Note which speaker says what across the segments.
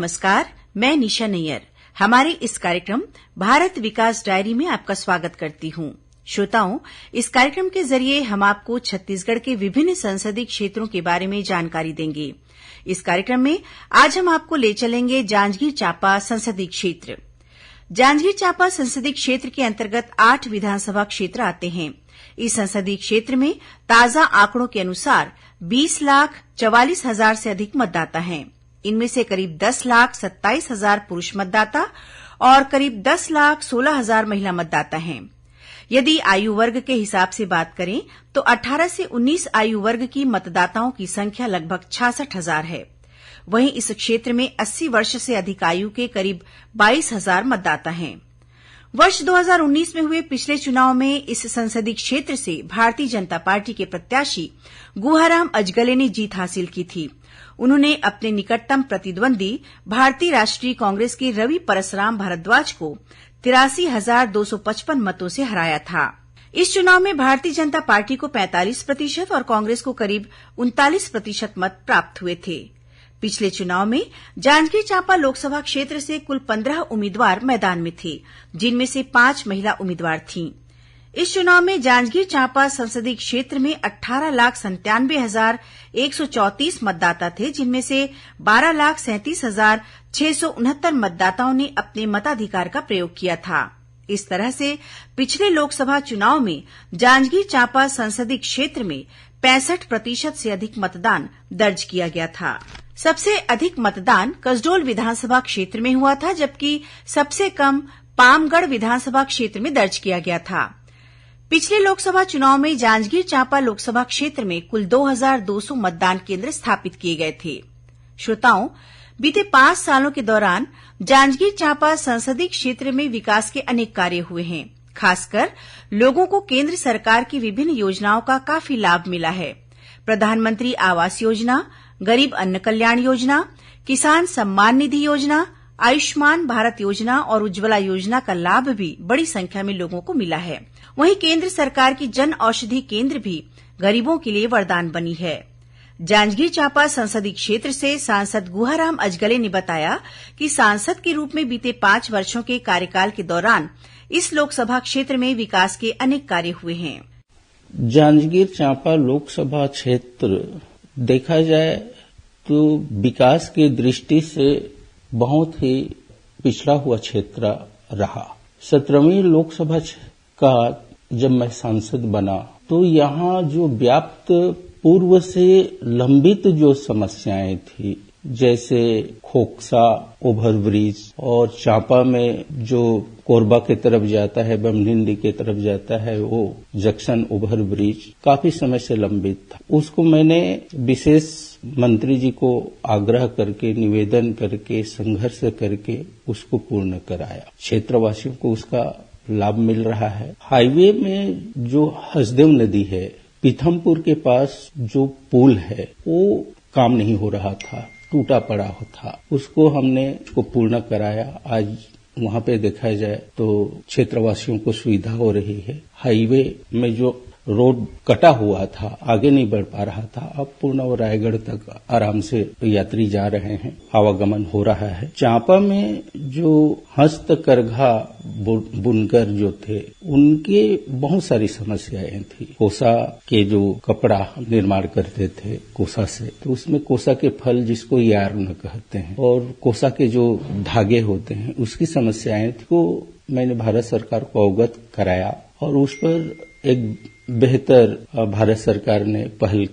Speaker 1: नमस्कार, मैं निशा नैयर। हमारे इस कार्यक्रम भारत विकास डायरी में आपका स्वागत करती हूँ। श्रोताओं, इस कार्यक्रम के जरिए हम आपको छत्तीसगढ़ के विभिन्न संसदीय क्षेत्रों के बारे में जानकारी देंगे। इस कार्यक्रम में आज हम आपको ले चलेंगे जांजगीर चांपा संसदीय क्षेत्र। जांजगीर चांपा संसदीय क्षेत्र के अंतर्गत 8 विधानसभा क्षेत्र आते हैं। इस संसदीय क्षेत्र में ताजा आंकड़ों के अनुसार 20,44,000 से अधिक मतदाता हैं। इनमें से करीब 10,27,000 पुरुष मतदाता और करीब 10,16,000 महिला मतदाता हैं। यदि आयु वर्ग के हिसाब से बात करें तो 18 से 19 आयु वर्ग की मतदाताओं की संख्या लगभग 66,000 है। वहीं इस क्षेत्र में 80 वर्ष से अधिक आयु के करीब 22,000 मतदाता हैं। वर्ष 2019 में हुए पिछले चुनाव में इस संसदीय क्षेत्र से भारतीय जनता पार्टी के प्रत्याशी गुहाराम अजगले ने जीत हासिल की थी। उन्होंने अपने निकटतम प्रतिद्वंदी भारतीय राष्ट्रीय कांग्रेस के रवि परसराम भारद्वाज को 83,255 मतों से हराया था। इस चुनाव में भारतीय जनता पार्टी को 45% और कांग्रेस को करीब 39% मत प्राप्त हुए थे। पिछले चुनाव में जांजगीर चांपा लोकसभा क्षेत्र से कुल 15 उम्मीदवार मैदान में थे, जिनमें से 5 महिला उम्मीदवार थीं। इस चुनाव में जांजगीर चांपा संसदीय क्षेत्र में 18,97,134 मतदाता थे, जिनमें से 12,37,669 मतदाताओं ने अपने मताधिकार का प्रयोग किया था। इस तरह से पिछले लोकसभा चुनाव में जांजगीर चांपा संसदीय क्षेत्र में 65% से अधिक मतदान दर्ज किया गया था। सबसे अधिक मतदान कसडोल विधानसभा क्षेत्र में हुआ था, जबकि सबसे कम पामगढ़ विधानसभा क्षेत्र में दर्ज किया गया था। पिछले लोकसभा चुनाव में जांजगीर चांपा लोकसभा क्षेत्र में कुल 2,200 मतदान केंद्र स्थापित किए गए थे। श्रोताओं, बीते 5 सालों के दौरान जांजगीर चांपा संसदीय क्षेत्र में विकास के अनेक कार्य हुए हैं। खासकर लोगों को केंद्र सरकार की विभिन्न योजनाओं का काफी लाभ मिला है। प्रधानमंत्री आवास योजना, गरीब अन्न कल्याण योजना, किसान सम्मान निधि योजना, आयुष्मान भारत योजना और उज्ज्वला योजना का लाभ भी बड़ी संख्या में लोगों को मिला है। वहीं केंद्र सरकार की जन औषधि केंद्र भी गरीबों के लिए वरदान बनी है। जांजगीर चांपा संसदीय क्षेत्र से सांसद गुहाराम अजगले ने बताया कि सांसद के रूप में बीते 5 वर्षों के कार्यकाल के दौरान इस लोकसभा क्षेत्र में विकास के अनेक कार्य हुए हैं।
Speaker 2: जांजगीर चांपा लोकसभा क्षेत्र देखा जाए तो विकास की दृष्टि से बहुत ही पिछड़ा हुआ क्षेत्र रहा। 17वीं लोकसभा का जब मैं सांसद बना तो यहाँ जो व्याप्त पूर्व से लंबित जो समस्याएं थी, जैसे खोकसा ओवरब्रिज और चांपा में जो कोरबा की तरफ जाता है, बमनिंडी की तरफ जाता है, वो जंक्शन ओवरब्रिज काफी समय से लंबित था। उसको मैंने विशेष मंत्री जी को आग्रह करके, निवेदन करके, संघर्ष करके उसको पूर्ण कराया। क्षेत्रवासियों को उसका लाभ मिल रहा है। हाईवे में जो हसदेव नदी है, पीथमपुर के पास जो पुल है, वो काम नहीं हो रहा था, टूटा पड़ा था। उसको हमने पूर्ण कराया। आज वहां पे देखा जाए तो क्षेत्रवासियों को सुविधा हो रही है। हाईवे में जो रोड कटा हुआ था, आगे नहीं बढ़ पा रहा था, अब पूर्ण और रायगढ़ तक आराम से यात्री जा रहे हैं, आवागमन हो रहा है। चांपा में जो हस्तकरघा बुनकर जो थे, उनके बहुत सारी समस्याएं थी। कोसा के जो कपड़ा निर्माण करते थे कोसा से, तो उसमें कोसा के फल जिसको यार्न कहते हैं और कोसा के जो धागे होते हैं, उसकी समस्याएं थी। वो मैंने भारत सरकार को अवगत कराया और उस पर एक बेहतर भारत सरकार ने पहल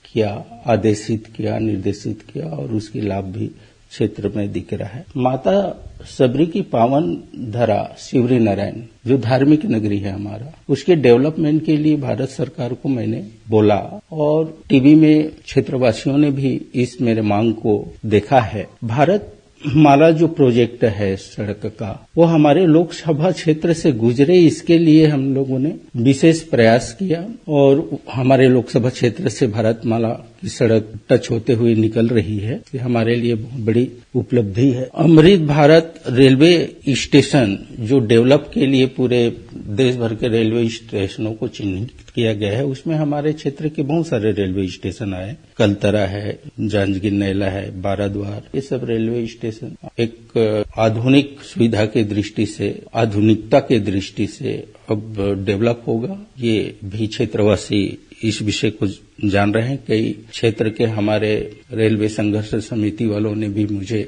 Speaker 2: किया, आदेशित किया, निर्देशित किया और उसकी लाभ भी क्षेत्र में दिख रहा है। माता सबरी की पावन धरा शिवरी नारायण जो धार्मिक नगरी है हमारा, उसके डेवलपमेंट के लिए भारत सरकार को मैंने बोला और टीवी में क्षेत्रवासियों ने भी इस मेरे मांग को देखा है। भारत माला जो प्रोजेक्ट है सड़क का, वो हमारे लोकसभा क्षेत्र से गुजरे, इसके लिए हम लोगों ने विशेष प्रयास किया और हमारे लोकसभा क्षेत्र से भारत माला की सड़क टच होते हुए निकल रही है, ये हमारे लिए बहुत बड़ी उपलब्धि है। अमृत भारत रेलवे स्टेशन जो डेवलप के लिए पूरे देश भर के रेलवे स्टेशनों को चिन्हित किया गया है, उसमें हमारे क्षेत्र के बहुत सारे रेलवे स्टेशन आए। कलतरा है, जांजगीर नैला है, बाराद्वार, ये सब रेलवे स्टेशन एक आधुनिक सुविधा के दृष्टि से, आधुनिकता के दृष्टि से अब डेवलप होगा। ये भी क्षेत्रवासी इस विषय को जान रहे हैं। कई क्षेत्र के हमारे रेलवे संघर्ष समिति वालों ने भी मुझे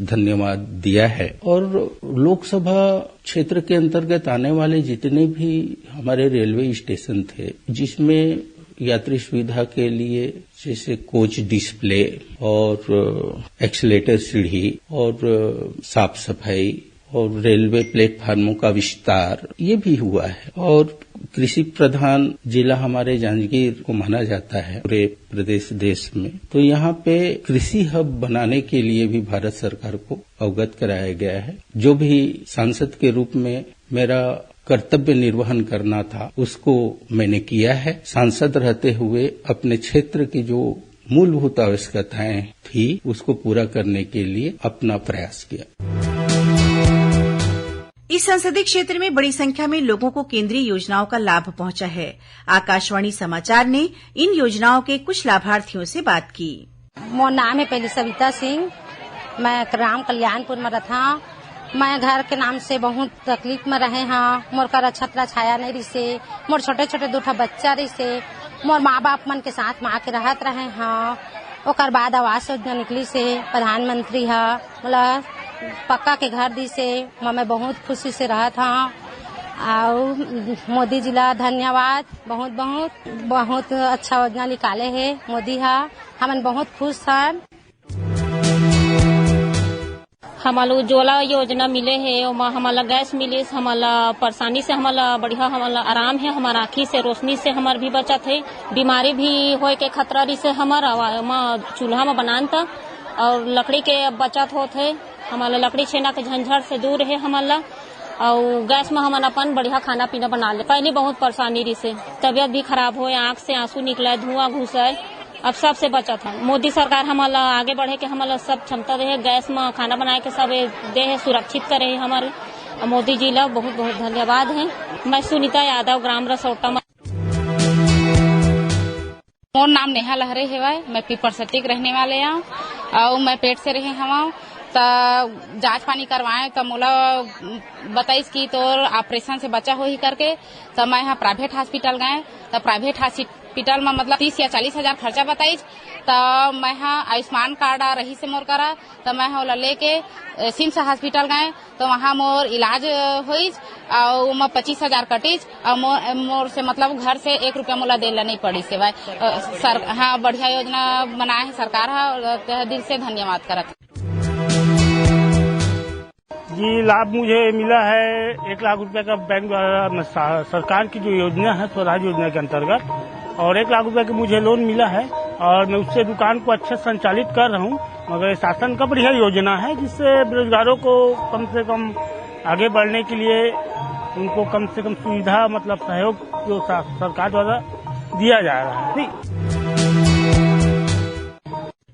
Speaker 2: धन्यवाद दिया है। और लोकसभा क्षेत्र के अंतर्गत आने वाले जितने भी हमारे रेलवे स्टेशन थे, जिसमें यात्री सुविधा के लिए जैसे कोच डिस्प्ले और एक्सीलेटर सीढ़ी और साफ सफाई और रेलवे प्लेटफार्मों का विस्तार, ये भी हुआ है। और कृषि प्रधान जिला हमारे जांजगीर को माना जाता है पूरे प्रदेश देश में, तो यहाँ पे कृषि हब बनाने के लिए भी भारत सरकार को अवगत कराया गया है। जो भी सांसद के रूप में मेरा कर्तव्य निर्वहन करना था, उसको मैंने किया है। सांसद रहते हुए अपने क्षेत्र की जो मूलभूत आवश्यकताएं थी, उसको पूरा करने के लिए अपना प्रयास किया।
Speaker 1: इस संसदीय क्षेत्र में बड़ी संख्या में लोगों को केंद्रीय योजनाओं का लाभ पहुंचा है। आकाशवाणी समाचार ने इन योजनाओं के कुछ लाभार्थियों से बात की।
Speaker 3: मोर नाम है पहले सविता सिंह, मैं ग्राम कल्याणपुर में रहता। मैं घर के नाम से बहुत तकलीफ में रहे हाँ। मोर कर छतरा छाया नहीं रही से, मोर छोटे छोटे दूठा बच्चा रही से, मोर माँ बाप मन के साथ में आके रहत रहे हाँ। ओकर बाद आवास योजना निकली से, प्रधानमंत्री है मतलब पक्का के घर दी से, मैं बहुत खुशी से रहा था। और मोदी जी ला धन्यवाद, बहुत बहुत बहुत अच्छा योजना निकाले है मोदी हा, हम बहुत खुश हैं।
Speaker 4: हमारा उज्ज्वला योजना मिले है, हमारा गैस मिले, हमारा परेशानी से हमारा बढ़िया हमारा आराम है, हमारा आँखी से रोशनी से हमार भी बचत है, बीमारी भी होए के खतरा से हमारा चूल्हा में बनान था और लकड़ी के बचत होते है। हमारा लकड़ी छेना के झंझट से दूर है हमारा, और गैस में हमारा अपन बढ़िया खाना पीना बना ले। पहले बहुत परेशानी रही से, तबियत भी खराब हो, आँख से आंसू निकला, धुआं घुसा, अब सब से बचत है। मोदी सरकार हमारा आगे बढ़े के हमारा सब क्षमता दे, गैस में खाना बनाए के सब दे है, सुरक्षित करे हमारे। मोदी जी ला बहुत बहुत धन्यवाद है। मैं सुनीता यादव, ग्राम रसौटा।
Speaker 5: मोर नाम नेहा लहरे है, मैं पीपरसटी रहने वाले हूँ और मैं पेट से रहे हूँ। तो जांच पानी करवाए तो मोला बताइस कि तोर ऑपरेशन से बचा हो ही करके, तो मैं यहाँ प्राइवेट हॉस्पिटल गए। तो प्राइवेट हॉस्पिटल में मतलब 30 या 40 हजार खर्चा बताइस। तो मैं यहाँ आयुष्मान कार्ड रही से मोर करा, तो मैं यहाँ लेके सिम्स हॉस्पिटल गए, तो वहाँ मोर इलाज हुई और मैं 25 हजार कटीज और मोर से मतलब घर से 1 रुपया मोला देला नहीं पड़ी सेवा। हाँ, बढ़िया योजना बनाए है सरकार, है दिल से धन्यवाद करत।
Speaker 6: जी, लाभ मुझे मिला है 1 लाख रुपए का बैंक द्वारा सरकार की जो योजना है स्वराज योजना के अंतर्गत, और 1 लाख रुपए का मुझे लोन मिला है और मैं उससे दुकान को अच्छे संचालित कर रहा हूँ। मगर शासन का बढ़िया योजना है जिससे बेरोजगारों को कम से कम आगे बढ़ने के लिए उनको कम से कम सुविधा मतलब सहयोग जो सरकार द्वारा दिया जा रहा है।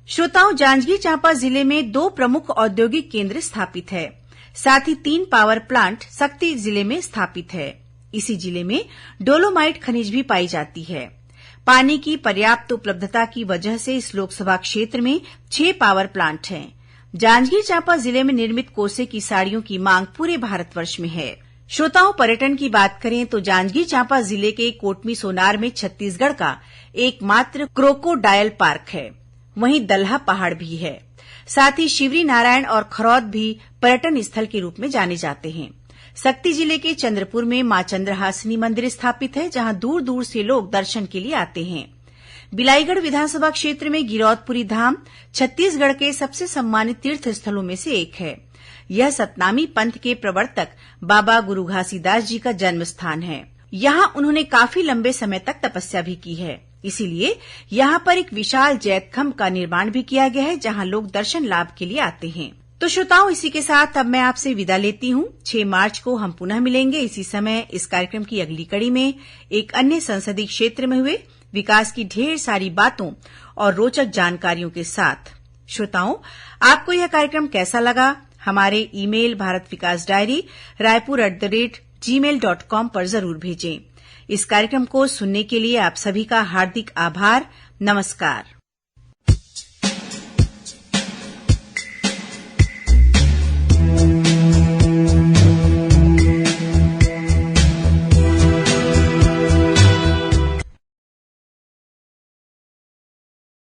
Speaker 1: श्रोताओं, जांजगीर चांपा जिले में 2 प्रमुख औद्योगिक केंद्र स्थापित है, साथ ही 3 पावर प्लांट सक्ती जिले में स्थापित है। इसी जिले में डोलोमाइट खनिज भी पाई जाती है। पानी की पर्याप्त उपलब्धता की वजह से इस लोकसभा क्षेत्र में 6 पावर प्लांट हैं। जांजगीर चांपा जिले में निर्मित कोसे की साड़ियों की मांग पूरे भारतवर्ष में है। श्रोताओं, पर्यटन की बात करें तो जांजगीर चांपा जिले के कोटमी सोनार में छत्तीसगढ़ का एकमात्र क्रोकोडायल पार्क है। वहीं दल्हा पहाड़ भी है। साथ ही शिवरी नारायण और खरौद भी पर्यटन स्थल के रूप में जाने जाते हैं। सक्ती जिले के चंद्रपुर में मां चंद्रहासिनी मंदिर स्थापित है, जहां दूर दूर से लोग दर्शन के लिए आते हैं। बिलाईगढ़ विधानसभा क्षेत्र में गिरौदपुरी धाम छत्तीसगढ़ के सबसे सम्मानित तीर्थ स्थलों में से एक है। यह सतनामी पंथ के प्रवर्तक बाबा गुरु घासीदास जी का जन्म स्थान है। यहाँ उन्होंने काफी लंबे समय तक तपस्या भी की है। इसीलिए यहाँ पर एक विशाल जैतखंभ का निर्माण भी किया गया है, जहाँ लोग दर्शन लाभ के लिए आते हैं। तो श्रोताओं, इसी के साथ अब मैं आपसे विदा लेती हूँ। 6 मार्च को हम पुनः मिलेंगे इसी समय इस कार्यक्रम की अगली कड़ी में एक अन्य संसदीय क्षेत्र में हुए विकास की ढेर सारी बातों और रोचक जानकारियों के साथ। श्रोताओं, आपको यह कार्यक्रम कैसा लगा? हमारे ईमेल भारत विकास डायरी raipur@gmail.com पर जरूर भेजें। इस कार्यक्रम को सुनने के लिए आप सभी का हार्दिक आभार। नमस्कार।